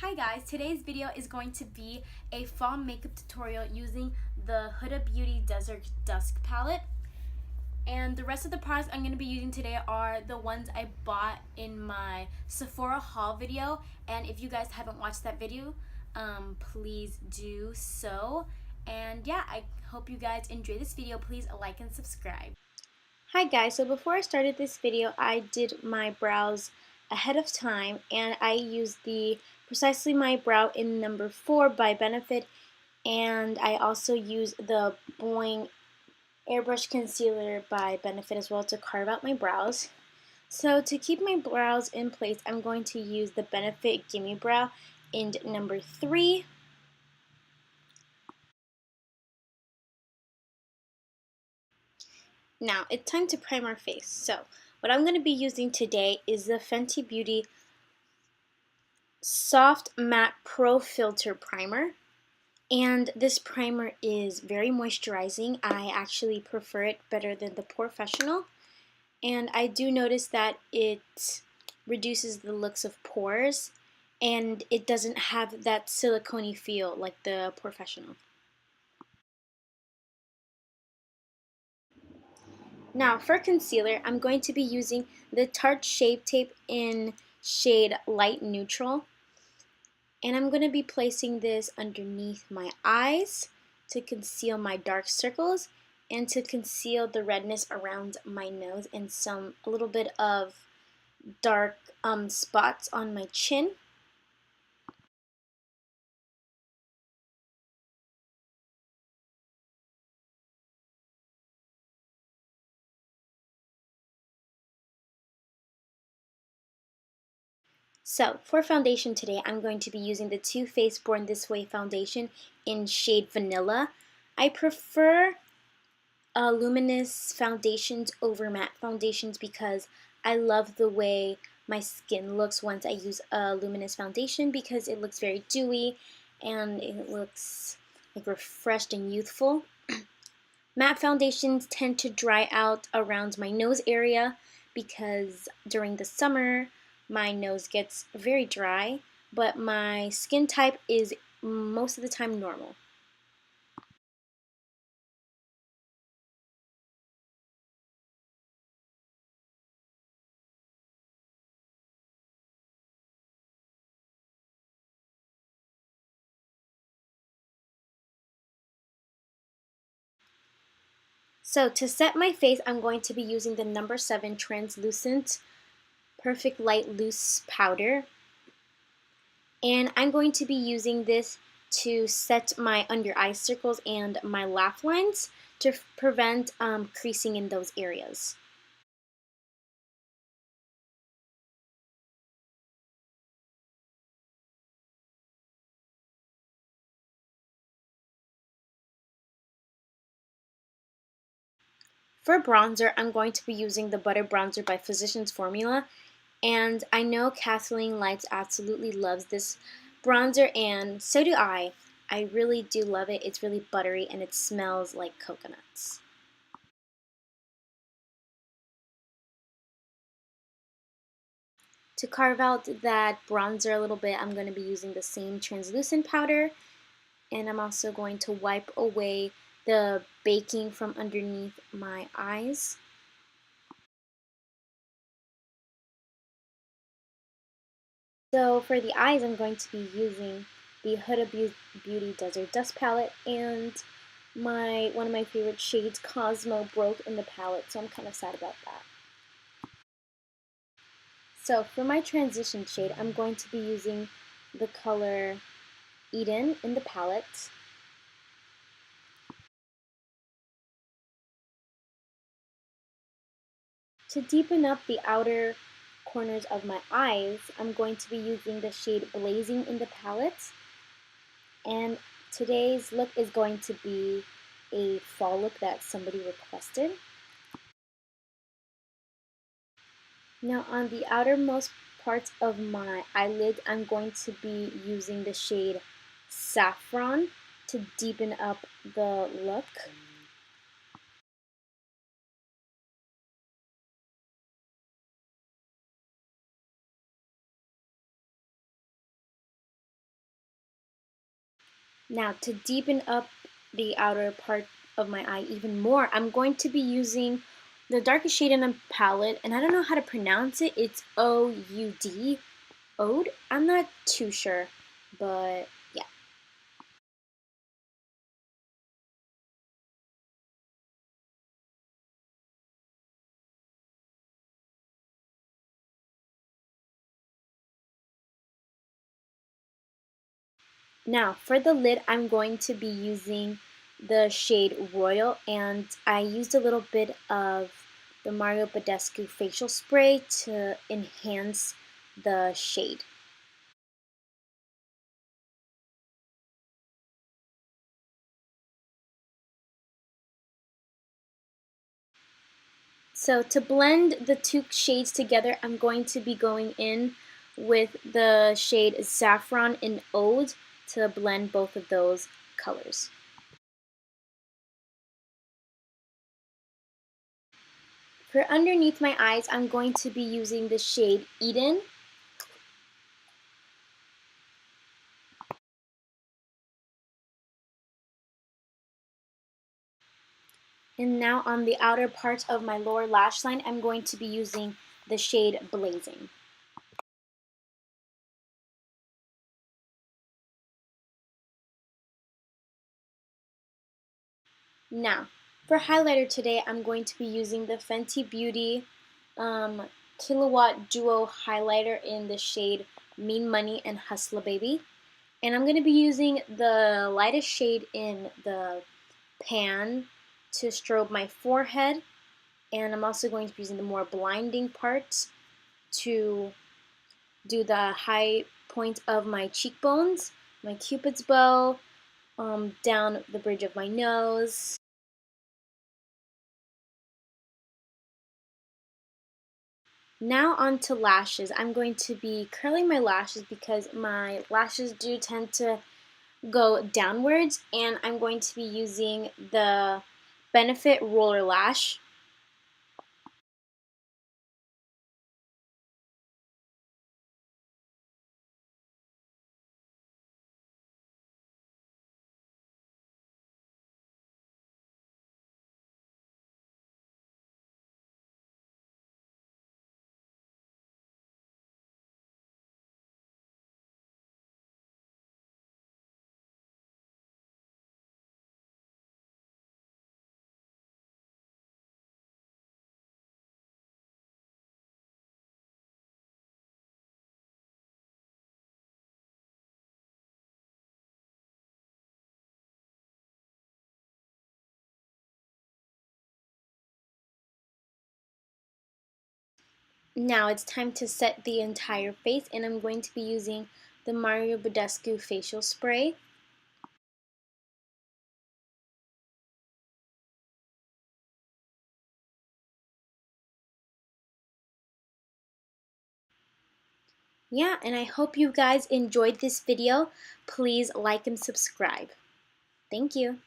Hi guys, today's video is going to be a fall makeup tutorial using the HudaBeauty Desert Dusk palette. And the rest of the products I'm going to be using today are the ones I bought in my Sephora haul video. And if you guys haven't watched that video, please do so. And yeah, I hope you guys enjoy this video. Please like and subscribe. Hi guys, so before I started this video, I did my brows ahead of time and I used the Precisely My Brow in number 4 by Benefit, and I also used the Boing Airbrush Concealer by Benefit as well to carve out my brows. So to keep my brows in place, I'm going to use the Benefit Gimme Brow in number 3. Now, it's time to prime our face. So, what I'm going to be using today is the Fenty Beauty Soft Matte Pro Filter Primer. And this primer is very moisturizing. I actually prefer it better than the Professional. And I do notice that it reduces the looks of pores and it doesn't have that silicone-y feel like the Professional. Now for concealer, I'm going to be using the Tarte Shape Tape in shade Light Neutral. And I'm going to be placing this underneath my eyes to conceal my dark circles and to conceal the redness around my nose and a little bit of dark spots on my chin. So for foundation today, I'm going to be using the Too Faced Born This Way foundation in shade Vanilla. I prefer luminous foundations over matte foundations because I love the way my skin looks once I use a luminous foundation because it looks very dewy and it looks like refreshed and youthful. Matte foundations tend to dry out around my nose area because during the summer my nose gets very dry, but my skin type is most of the time normal. So to set my face, I'm going to be using the number 7 Translucent Perfect Light Loose Powder. And I'm going to be using this to set my under eye circles and my laugh lines to prevent creasing in those areas. For bronzer, I'm going to be using the Butter Bronzer by Physicians Formula. And I know Kathleen Lights absolutely loves this bronzer, and so do I. I really do love it. It's really buttery and it smells like coconuts. To carve out that bronzer a little bit, I'm going to be using the same translucent powder, and I'm also going to wipe away the baking from underneath my eyes. So for the eyes, I'm going to be using the Huda Beauty Desert Dust palette, and one of my favorite shades, Cosmo, broke in the palette, so I'm kind of sad about that. So for my transition shade, I'm going to be using the color Eden in the palette. To deepen up the outer corners of my eyes, I'm going to be using the shade Blazing in the palette. And today's look is going to be a fall look that somebody requested. Now on the outermost parts of my eyelid, I'm going to be using the shade Saffron to deepen up the look. Now, to deepen up the outer part of my eye even more, I'm going to be using the darkest shade in the palette, and I don't know how to pronounce it. It's O-U-D, Ode? I'm not too sure, but yeah. Now, for the lid, I'm going to be using the shade Royal, and I used a little bit of the Badescu facial spray to enhance the shade. So to blend the two shades together, I'm going to be going in with the shade Saffron in Ode to blend both of those colors. For underneath my eyes, I'm going to be using the shade Eden. And now on the outer part of my lower lash line, I'm going to be using the shade Blazing. Now, for highlighter today, I'm going to be using the Fenty Beauty Kilowatt Duo Highlighter in the shade Mean Money and Hustla Baby. And I'm going to be using the lightest shade in the pan to strobe my forehead. And I'm also going to be using the more blinding parts to do the high point of my cheekbones, my cupid's bow, down the bridge of my nose. Now on to lashes. I'm going to be curling my lashes because my lashes do tend to go downwards, and I'm going to be using the Benefit Roller Lash. Now it's time to set the entire face, and I'm going to be using the Badescu facial spray. Yeah, and I hope you guys enjoyed this video. Please like and subscribe. Thank you.